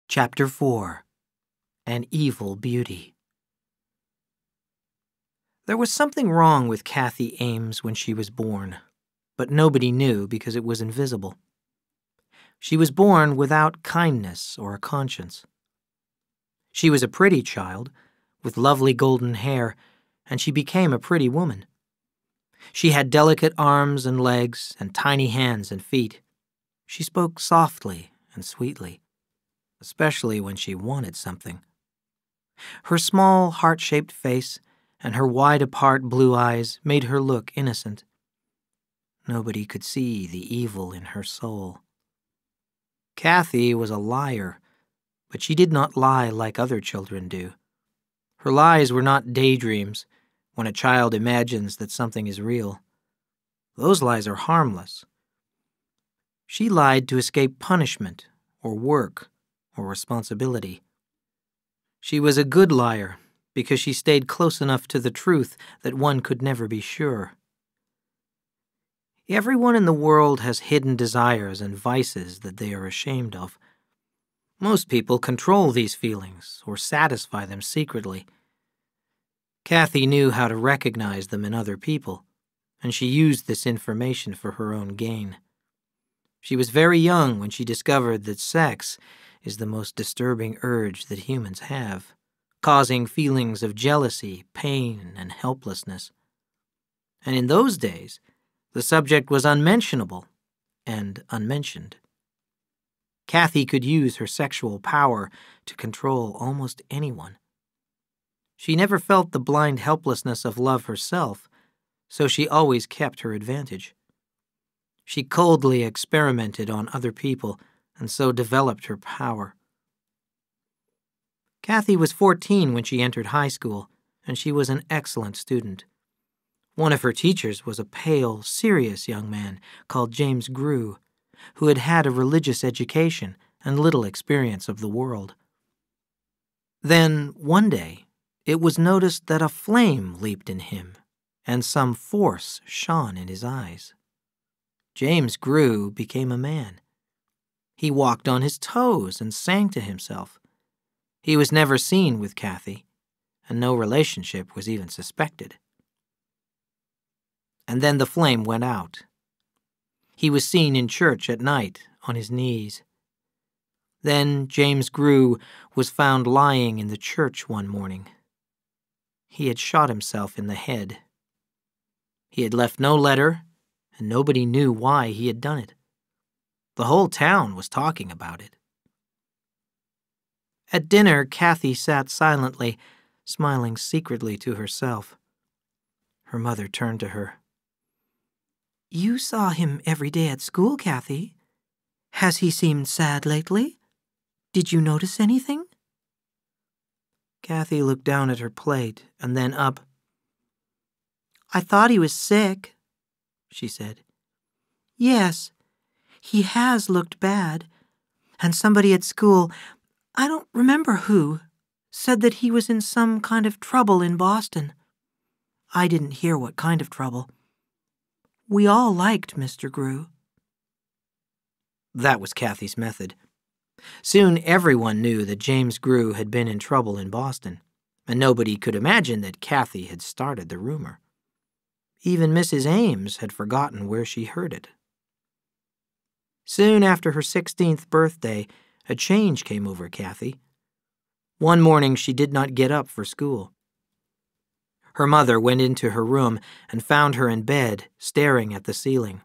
Chapter 4. An Evil Beauty. There was something wrong with Kathy Ames when she was born, but nobody knew because it was invisible. She was born without kindness or a conscience. She was a pretty child, with lovely golden hair, and she became a pretty woman. She had delicate arms and legs and tiny hands and feet. She spoke softly and sweetly, especially when she wanted something. Her small, heart-shaped face and her wide-apart blue eyes made her look innocent. Nobody could see the evil in her soul. Kathy was a liar, but she did not lie like other children do. Her lies were not daydreams, when a child imagines that something is real. Those lies are harmless. She lied to escape punishment or work or responsibility. She was a good liar because she stayed close enough to the truth that one could never be sure. Everyone in the world has hidden desires and vices that they are ashamed of. Most people control these feelings or satisfy them secretly. Kathy knew how to recognize them in other people, and she used this information for her own gain. She was very young when she discovered that sex is the most disturbing urge that humans have, causing feelings of jealousy, pain, and helplessness. And in those days, the subject was unmentionable and unmentioned. Kathy could use her sexual power to control almost anyone. She never felt the blind helplessness of love herself, so she always kept her advantage. She coldly experimented on other people and so developed her power. Kathy was 14 when she entered high school, and she was an excellent student. One of her teachers was a pale, serious young man called James Grew, who had had a religious education and little experience of the world. Then, one day, it was noticed that a flame leaped in him, and some force shone in his eyes. James Grew became a man. He walked on his toes and sang to himself. He was never seen with Kathy, and no relationship was even suspected. And then the flame went out. He was seen in church at night on his knees. Then James Grew was found lying in the church one morning. He had shot himself in the head. He had left no letter, and nobody knew why he had done it. The whole town was talking about it. At dinner, Kathy sat silently, smiling secretly to herself. Her mother turned to her. "You saw him every day at school, Kathy. Has he seemed sad lately? Did you notice anything?" Kathy looked down at her plate and then up. "I thought he was sick," she said. "Yes, he has looked bad. And somebody at school, I don't remember who, said that he was in some kind of trouble in Boston. I didn't hear what kind of trouble. We all liked Mr. Grew." That was Kathy's method. Soon everyone knew that James Grew had been in trouble in Boston, and nobody could imagine that Kathy had started the rumor. Even Mrs. Ames had forgotten where she heard it. Soon after her 16th birthday, a change came over Kathy. One morning she did not get up for school. Her mother went into her room and found her in bed, staring at the ceiling.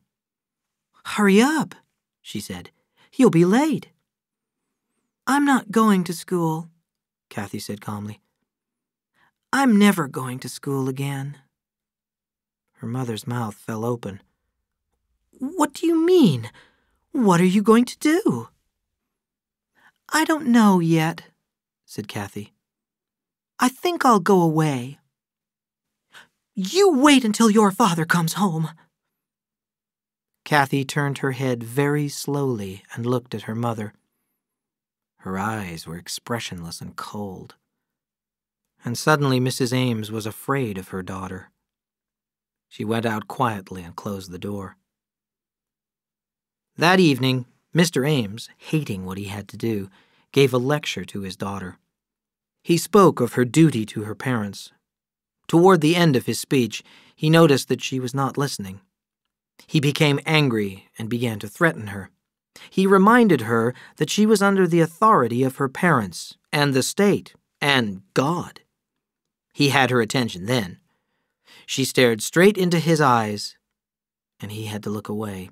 "Hurry up," she said. "You'll be late." "I'm not going to school," Kathy said calmly. "I'm never going to school again." Her mother's mouth fell open. "What do you mean? What are you going to do?" "I don't know yet," said Kathy. "I think I'll go away." "You wait until your father comes home." Kathy turned her head very slowly and looked at her mother. Her eyes were expressionless and cold. And suddenly Mrs. Ames was afraid of her daughter. She went out quietly and closed the door. That evening, Mr. Ames, hating what he had to do, gave a lecture to his daughter. He spoke of her duty to her parents. Toward the end of his speech, he noticed that she was not listening. He became angry and began to threaten her. He reminded her that she was under the authority of her parents and the state and God. He had her attention then. She stared straight into his eyes, and he had to look away.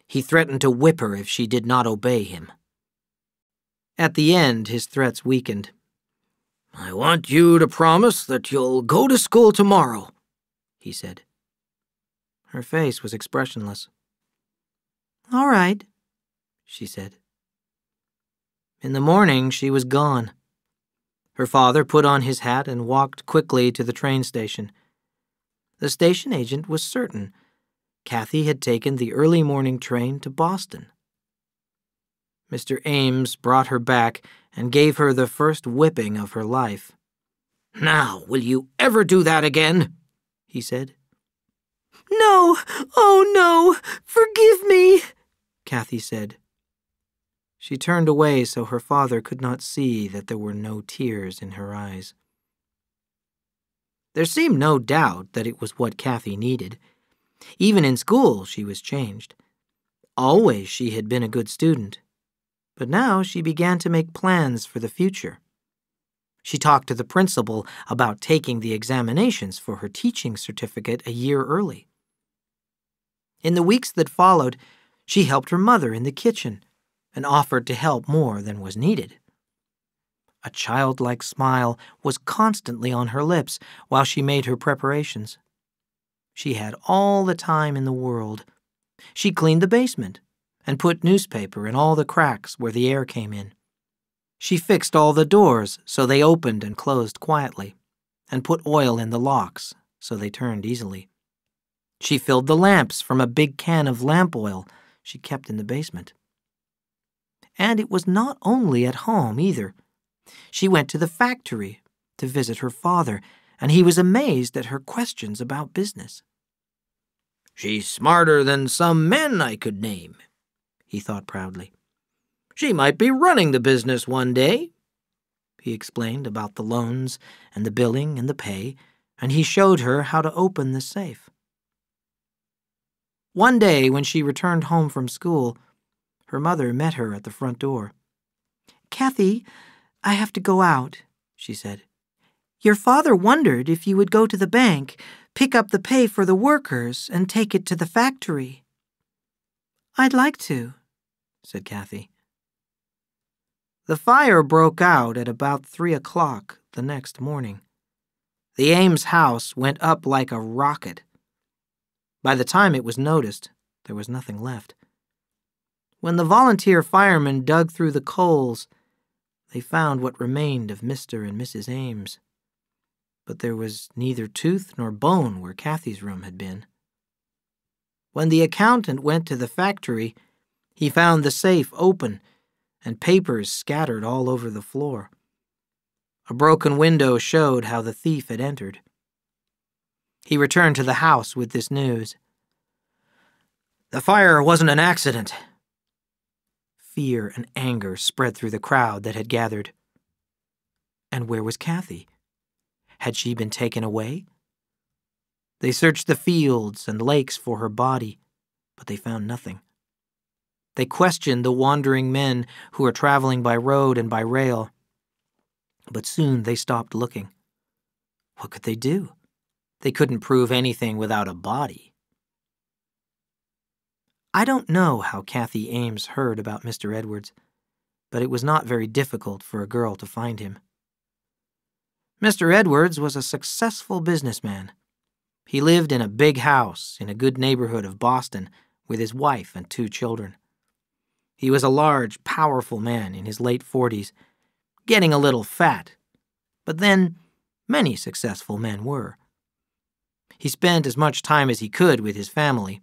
He threatened to whip her if she did not obey him. At the end, his threats weakened. "I want you to promise that you'll go to school tomorrow," he said. Her face was expressionless. "All right," she said. In the morning, she was gone. Her father put on his hat and walked quickly to the train station. The station agent was certain Kathy had taken the early morning train to Boston. Mr. Ames brought her back and gave her the first whipping of her life. "Now, will you ever do that again?" he said. "No, oh no, forgive me," Kathy said. She turned away so her father could not see that there were no tears in her eyes. There seemed no doubt that it was what Kathy needed. Even in school, she was changed. Always she had been a good student, but now she began to make plans for the future. She talked to the principal about taking the examinations for her teaching certificate a year early. In the weeks that followed, she helped her mother in the kitchen and offered to help more than was needed. A childlike smile was constantly on her lips while she made her preparations. She had all the time in the world. She cleaned the basement and put newspaper in all the cracks where the air came in. She fixed all the doors so they opened and closed quietly, and put oil in the locks so they turned easily. She filled the lamps from a big can of lamp oil she kept in the basement. And it was not only at home either. She went to the factory to visit her father, and he was amazed at her questions about business. "She's smarter than some men I could name," he thought proudly. "She might be running the business one day." He explained about the loans and the billing and the pay, and he showed her how to open the safe. One day when she returned home from school, her mother met her at the front door. "Kathy, I have to go out," she said. "Your father wondered if you would go to the bank, pick up the pay for the workers, and take it to the factory." "I'd like to," said Kathy. The fire broke out at about 3 o'clock the next morning. The Ames house went up like a rocket. By the time it was noticed, there was nothing left. When the volunteer firemen dug through the coals, they found what remained of Mr. and Mrs. Ames. But there was neither tooth nor bone where Kathy's room had been. When the accountant went to the factory, he found the safe open and papers scattered all over the floor. A broken window showed how the thief had entered. He returned to the house with this news. "The fire wasn't an accident." Fear and anger spread through the crowd that had gathered. And where was Kathy? Had she been taken away? They searched the fields and lakes for her body, but they found nothing. They questioned the wandering men who were traveling by road and by rail, but soon they stopped looking. What could they do? They couldn't prove anything without a body. I don't know how Kathy Ames heard about Mr. Edwards, but it was not very difficult for a girl to find him. Mr. Edwards was a successful businessman. He lived in a big house in a good neighborhood of Boston with his wife and 2 children. He was a large, powerful man in his late 40s, getting a little fat, but then many successful men were. He spent as much time as he could with his family,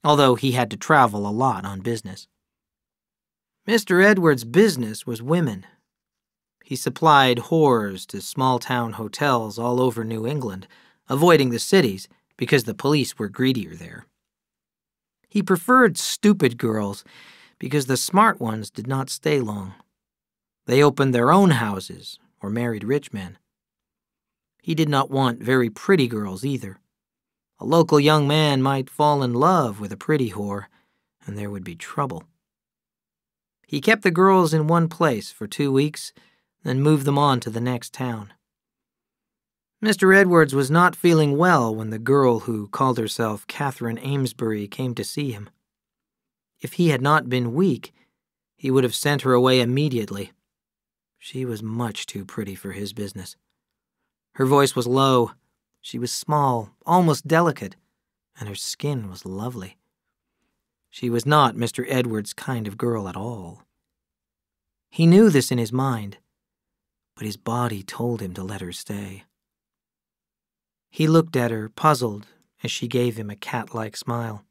although he had to travel a lot on business. Mr. Edwards' business was women. He supplied whores to small-town hotels all over New England, avoiding the cities because the police were greedier there. He preferred stupid girls because the smart ones did not stay long. They opened their own houses or married rich men. He did not want very pretty girls either. A local young man might fall in love with a pretty whore, and there would be trouble. He kept the girls in one place for 2 weeks, then moved them on to the next town. Mr. Edwards was not feeling well when the girl who called herself Catherine Amesbury came to see him. If he had not been weak, he would have sent her away immediately. She was much too pretty for his business. Her voice was low, she was small, almost delicate, and her skin was lovely. She was not Mr. Edwards' kind of girl at all. He knew this in his mind, but his body told him to let her stay. He looked at her, puzzled, as she gave him a cat-like smile.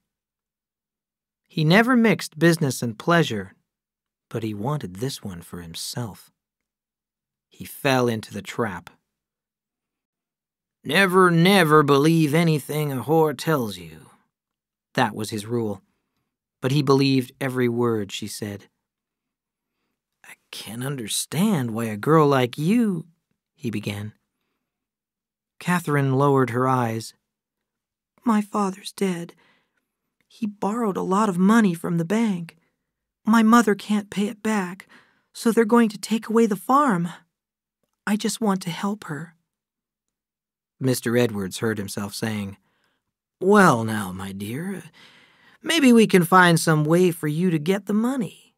He never mixed business and pleasure, but he wanted this one for himself. He fell into the trap. Never, never believe anything a whore tells you. That was his rule, but he believed every word she said. I can't understand why a girl like you, he began. Catherine lowered her eyes. My father's dead. He borrowed a lot of money from the bank. My mother can't pay it back, so they're going to take away the farm. I just want to help her. Mr. Edwards heard himself saying, Well now, my dear, maybe we can find some way for you to get the money.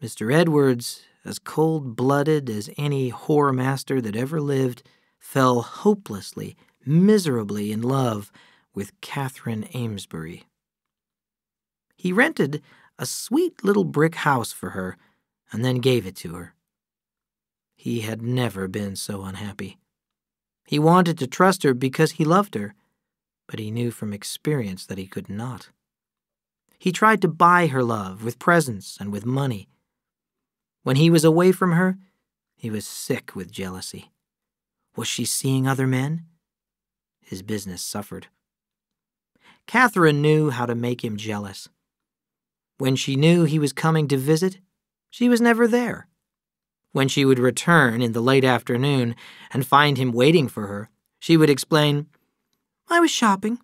Mr. Edwards, as cold-blooded as any whore-master that ever lived, fell hopelessly, miserably in love with Catherine Amesbury. He rented a sweet little brick house for her and then gave it to her. He had never been so unhappy. He wanted to trust her because he loved her, but he knew from experience that he could not. He tried to buy her love with presents and with money. When he was away from her, he was sick with jealousy. Was she seeing other men? His business suffered. Catherine knew how to make him jealous. When she knew he was coming to visit, she was never there. When she would return in the late afternoon and find him waiting for her, she would explain, I was shopping.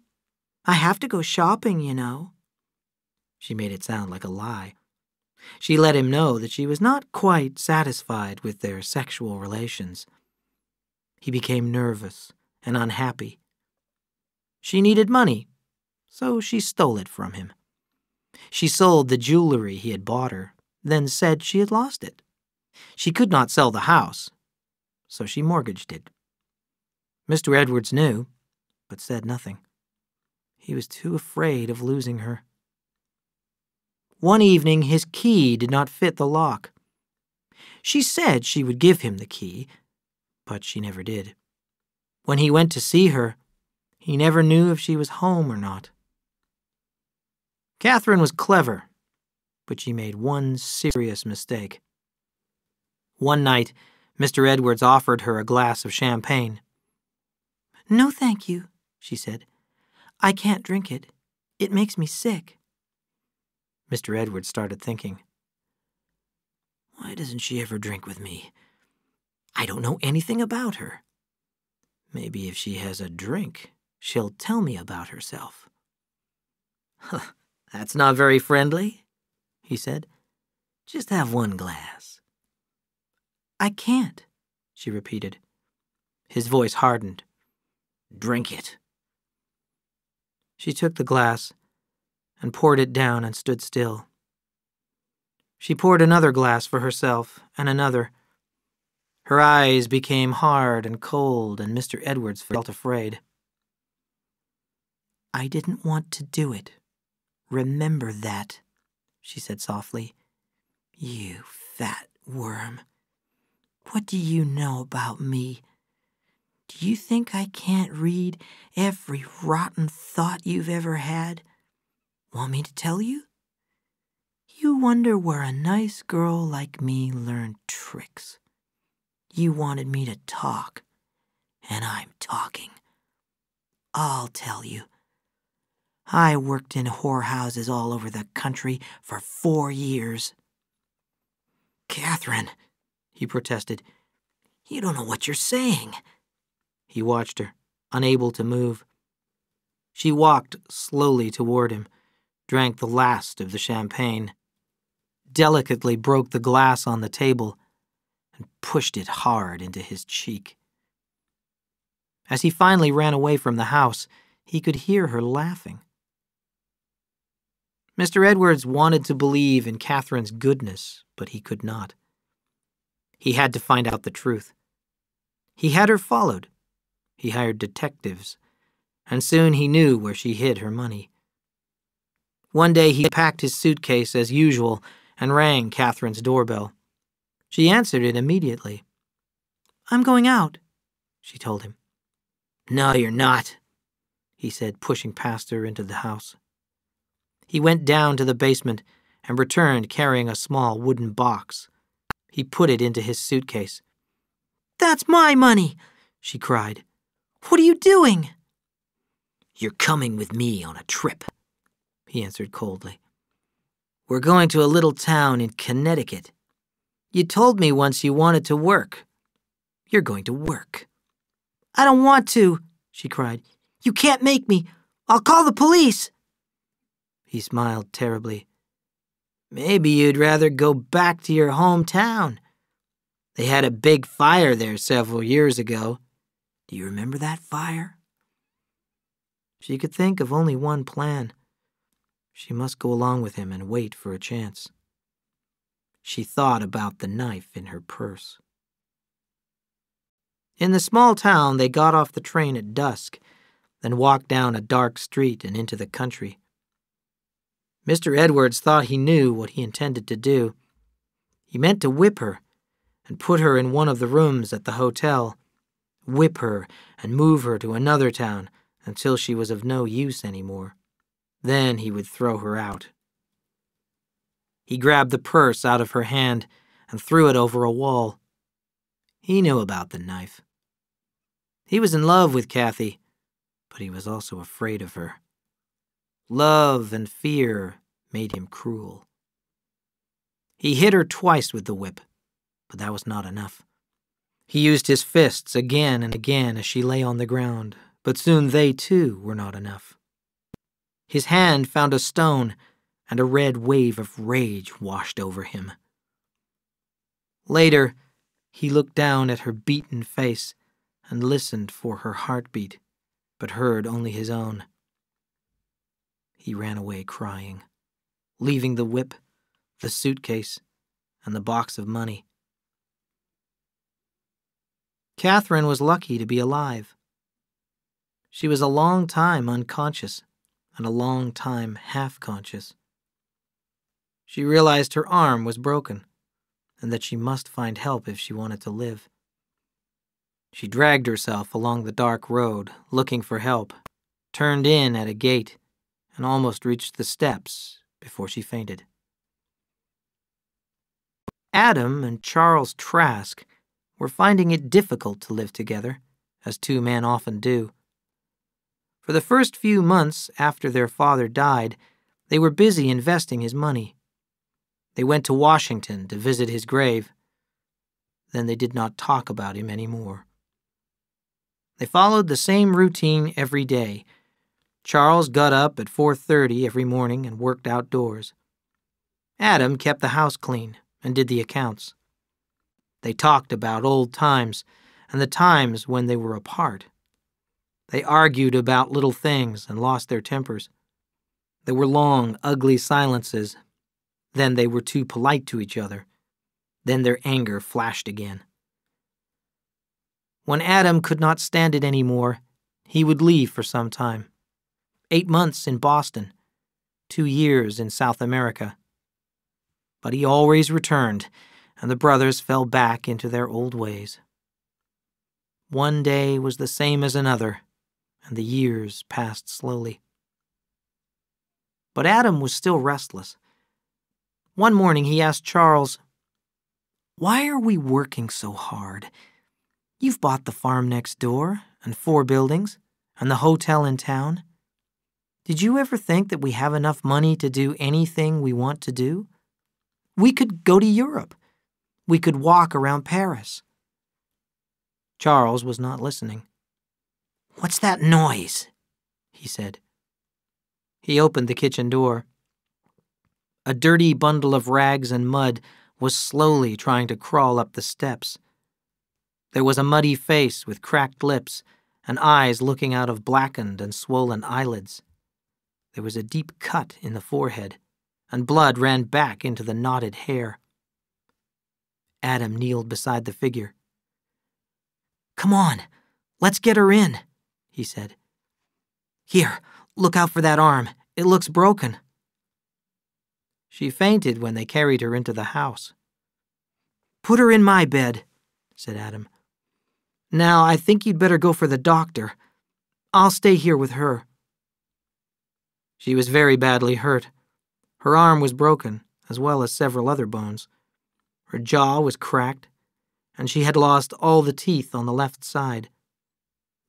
I have to go shopping, you know. She made it sound like a lie. She let him know that she was not quite satisfied with their sexual relations. He became nervous and unhappy. She needed money, so she stole it from him. She sold the jewelry he had bought her, then said she had lost it. She could not sell the house, so she mortgaged it. Mr. Edwards knew, but said nothing. He was too afraid of losing her. One evening, his key did not fit the lock. She said she would give him the key, but she never did. When he went to see her, he never knew if she was home or not. Catherine was clever, but she made one serious mistake. One night, Mr. Edwards offered her a glass of champagne. No, thank you, she said. I can't drink it. It makes me sick. Mr. Edwards started thinking. Why doesn't she ever drink with me? I don't know anything about her. Maybe if she has a drink, she'll tell me about herself. That's not very friendly, he said. Just have one glass. I can't, she repeated. His voice hardened. Drink it. She took the glass and poured it down and stood still. She poured another glass for herself and another. Her eyes became hard and cold, and Mr. Edwards felt afraid. I didn't want to do it. Remember that, she said softly. You fat worm. What do you know about me? Do you think I can't read every rotten thought you've ever had? Want me to tell you? You wonder where a nice girl like me learned tricks. You wanted me to talk, and I'm talking. I'll tell you. I worked in whorehouses all over the country for 4 years. "Catherine," he protested, "you don't know what you're saying." He watched her, unable to move. She walked slowly toward him, drank the last of the champagne, delicately broke the glass on the table, and pushed it hard into his cheek. As he finally ran away from the house, he could hear her laughing. Mr. Edwards wanted to believe in Catherine's goodness, but he could not. He had to find out the truth. He had her followed. He hired detectives, and soon he knew where she hid her money. One day he packed his suitcase as usual and rang Catherine's doorbell. She answered it immediately. "I'm going out," she told him. "No, you're not," he said, pushing past her into the house. He went down to the basement and returned carrying a small wooden box. He put it into his suitcase. "That's my money," she cried. "What are you doing?" "You're coming with me on a trip," he answered coldly. "We're going to a little town in Connecticut. You told me once you wanted to work. You're going to work." "I don't want to," she cried. "You can't make me. I'll call the police." He smiled terribly. "Maybe you'd rather go back to your hometown. They had a big fire there several years ago. Do you remember that fire?" She could think of only one plan. She must go along with him and wait for a chance. She thought about the knife in her purse. In the small town, they got off the train at dusk, then walked down a dark street and into the country. Mr. Edwards thought he knew what he intended to do. He meant to whip her and put her in one of the rooms at the hotel, whip her and move her to another town until she was of no use anymore. Then he would throw her out. He grabbed the purse out of her hand and threw it over a wall. He knew about the knife. He was in love with Kathy, but he was also afraid of her. Love and fear made him cruel. He hit her twice with the whip, but that was not enough. He used his fists again and again as she lay on the ground, but soon they too were not enough. His hand found a stone, and a red wave of rage washed over him. Later, he looked down at her beaten face and listened for her heartbeat, but heard only his own. He ran away crying, leaving the whip, the suitcase, and the box of money. Catherine was lucky to be alive. She was a long time unconscious and a long time half-conscious. She realized her arm was broken and that she must find help if she wanted to live. She dragged herself along the dark road, looking for help, turned in at a gate, and almost reached the steps before she fainted. Adam and Charles Trask were finding it difficult to live together, as two men often do. For the first few months after their father died, they were busy investing his money. They went to Washington to visit his grave. Then they did not talk about him anymore. They followed the same routine every day. Charles got up at 4:30 every morning and worked outdoors. Adam kept the house clean and did the accounts. They talked about old times and the times when they were apart. They argued about little things and lost their tempers. There were long, ugly silences. Then they were too polite to each other. Then their anger flashed again. When Adam could not stand it anymore, he would leave for some time. 8 months in Boston, 2 years in South America. But he always returned, and the brothers fell back into their old ways. One day was the same as another, and the years passed slowly. But Adam was still restless. One morning he asked Charles, "Why are we working so hard? You've bought the farm next door, and 4 buildings, and the hotel in town. Did you ever think that we have enough money to do anything we want to do? We could go to Europe. We could walk around Paris." Charles was not listening. "What's that noise?" he said. He opened the kitchen door. A dirty bundle of rags and mud was slowly trying to crawl up the steps. There was a muddy face with cracked lips and eyes looking out of blackened and swollen eyelids. There was a deep cut in the forehead, and blood ran back into the knotted hair. Adam kneeled beside the figure. "Come on, let's get her in," he said. "Here, look out for that arm. It looks broken." She fainted when they carried her into the house. "Put her in my bed," said Adam. "Now, I think you'd better go for the doctor. I'll stay here with her." She was very badly hurt. Her arm was broken, as well as several other bones. Her jaw was cracked, and she had lost all the teeth on the left side.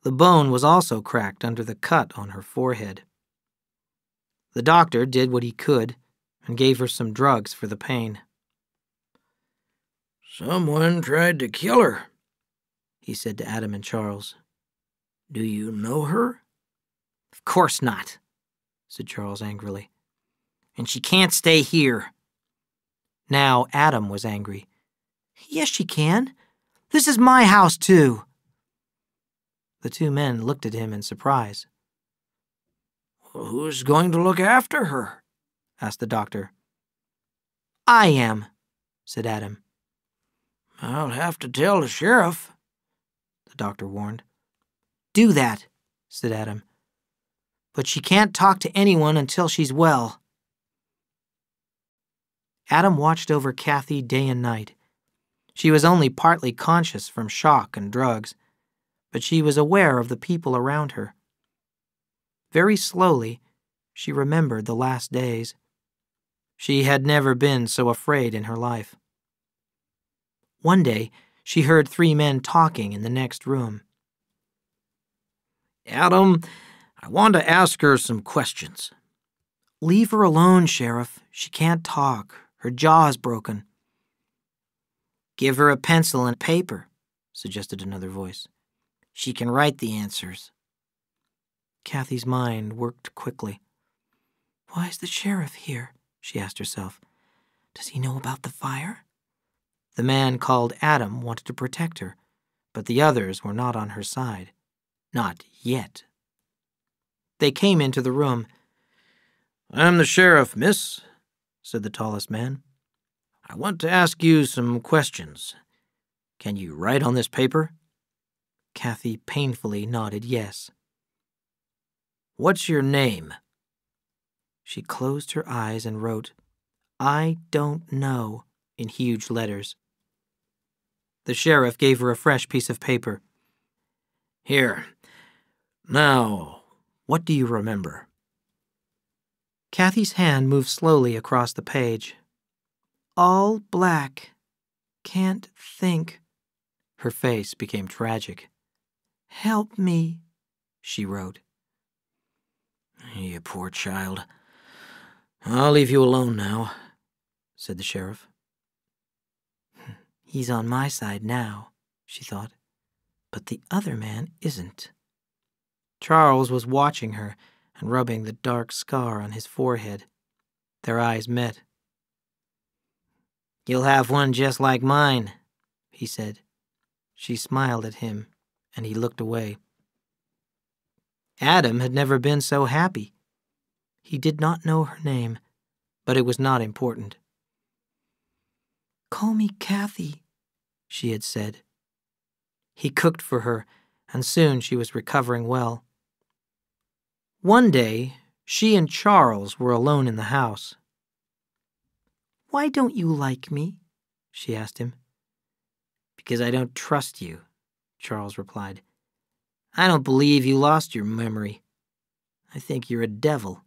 The bone was also cracked under the cut on her forehead. The doctor did what he could and gave her some drugs for the pain. "Someone tried to kill her," he said to Adam and Charles. "Do you know her?" "Of course not," said Charles angrily. "And she can't stay here." Now Adam was angry. "Yes, she can. This is my house, too." The two men looked at him in surprise. "Who's going to look after her?" asked the doctor. "I am," said Adam. "I'll have to tell the sheriff," the doctor warned. "Do that," said Adam. "But she can't talk to anyone until she's well." Adam watched over Kathy day and night. She was only partly conscious from shock and drugs, but she was aware of the people around her. Very slowly, she remembered the last days. She had never been so afraid in her life. One day, she heard three men talking in the next room. "Adam, I want to ask her some questions." "Leave her alone, Sheriff. She can't talk. Her jaw is broken." "Give her a pencil and paper," suggested another voice. "She can write the answers." Kathy's mind worked quickly. "Why is the sheriff here?" she asked herself. "Does he know about the fire?" The man called Adam wanted to protect her, but the others were not on her side. Not yet. They came into the room. "I'm the sheriff, miss," said the tallest man. "I want to ask you some questions. Can you write on this paper?" Kathy painfully nodded yes. "What's your name?" She closed her eyes and wrote, "I don't know," in huge letters. The sheriff gave her a fresh piece of paper. "Here. Now, what do you remember?" Kathy's hand moved slowly across the page. "All black. Can't think." Her face became tragic. "Help me," she wrote. "You poor child. I'll leave you alone now," said the sheriff. "He's on my side now," she thought, "but the other man isn't." Charles was watching her and rubbing the dark scar on his forehead. Their eyes met. "You'll have one just like mine," he said. She smiled at him, and he looked away. Adam had never been so happy. He did not know her name, but it was not important. "Call me Kathy," she had said. He cooked for her, and soon she was recovering well. One day, she and Charles were alone in the house. "Why don't you like me?" she asked him. "Because I don't trust you," Charles replied. "I don't believe you lost your memory. I think you're a devil,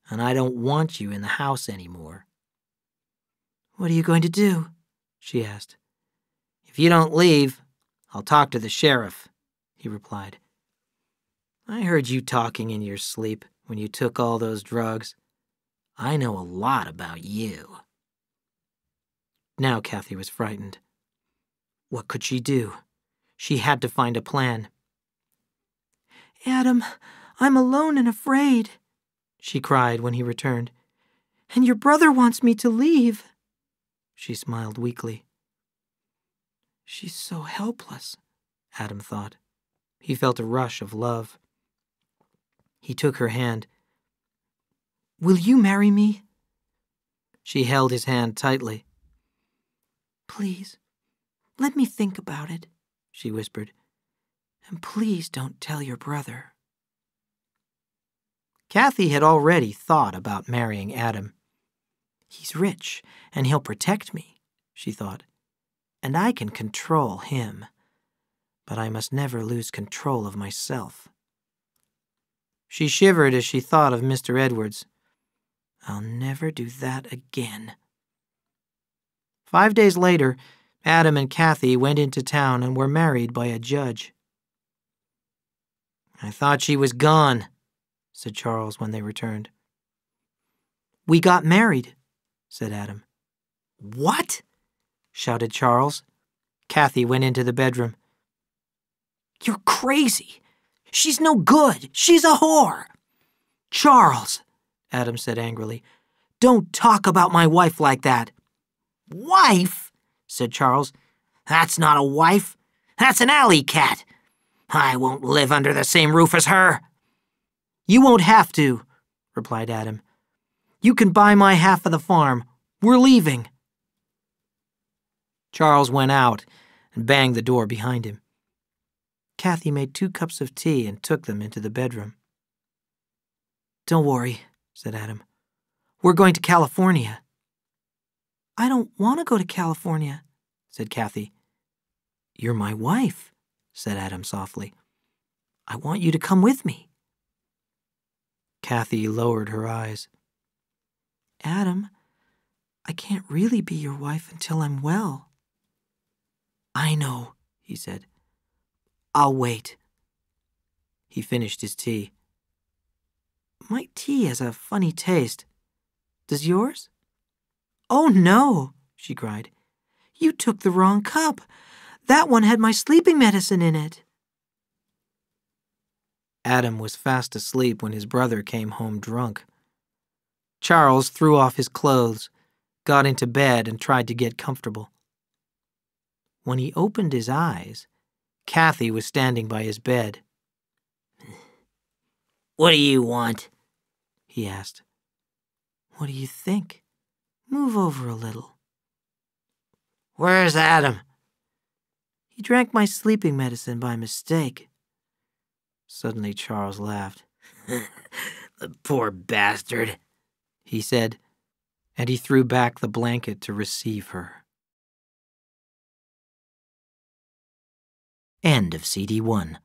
and I don't want you in the house anymore." "What are you going to do?" she asked. "If you don't leave, I'll talk to the sheriff," he replied. "I heard you talking in your sleep when you took all those drugs. I know a lot about you." Now Kathy was frightened. What could she do? She had to find a plan. "Adam, I'm alone and afraid," she cried when he returned. "And your brother wants me to leave." She smiled weakly. She's so helpless, Adam thought. He felt a rush of love. He took her hand. "Will you marry me?" She held his hand tightly. "Please, let me think about it," she whispered. "And please don't tell your brother." Kathy had already thought about marrying Adam. "He's rich, and he'll protect me," she thought. "And I can control him. But I must never lose control of myself." She shivered as she thought of Mr. Edwards. "I'll never do that again." 5 days later, Adam and Kathy went into town and were married by a judge. "I thought she was gone," said Charles when they returned. "We got married," said Adam. "What?" shouted Charles. Kathy went into the bedroom. "You're crazy. She's no good. She's a whore." "Charles," Adam said angrily, "don't talk about my wife like that." "Wife?" said Charles. "That's not a wife. That's an alley cat. I won't live under the same roof as her." "You won't have to," replied Adam. "You can buy my half of the farm. We're leaving." Charles went out and banged the door behind him. Kathy made 2 cups of tea and took them into the bedroom. "Don't worry," said Adam. "We're going to California." "I don't want to go to California," said Kathy. "You're my wife," said Adam softly. "I want you to come with me." Kathy lowered her eyes. "Adam, I can't really be your wife until I'm well." "I know," he said. "I'll wait." He finished his tea. "My tea has a funny taste. Does yours?" "Oh, no," she cried. "You took the wrong cup. That one had my sleeping medicine in it." Adam was fast asleep when his brother came home drunk. Charles threw off his clothes, got into bed, and tried to get comfortable. When he opened his eyes, Kathy was standing by his bed. "What do you want?" he asked. "What do you think? Move over a little." "Where's Adam?" "He drank my sleeping medicine by mistake." Suddenly Charles laughed. "The poor bastard," he said, and he threw back the blanket to receive her. End of CD 1.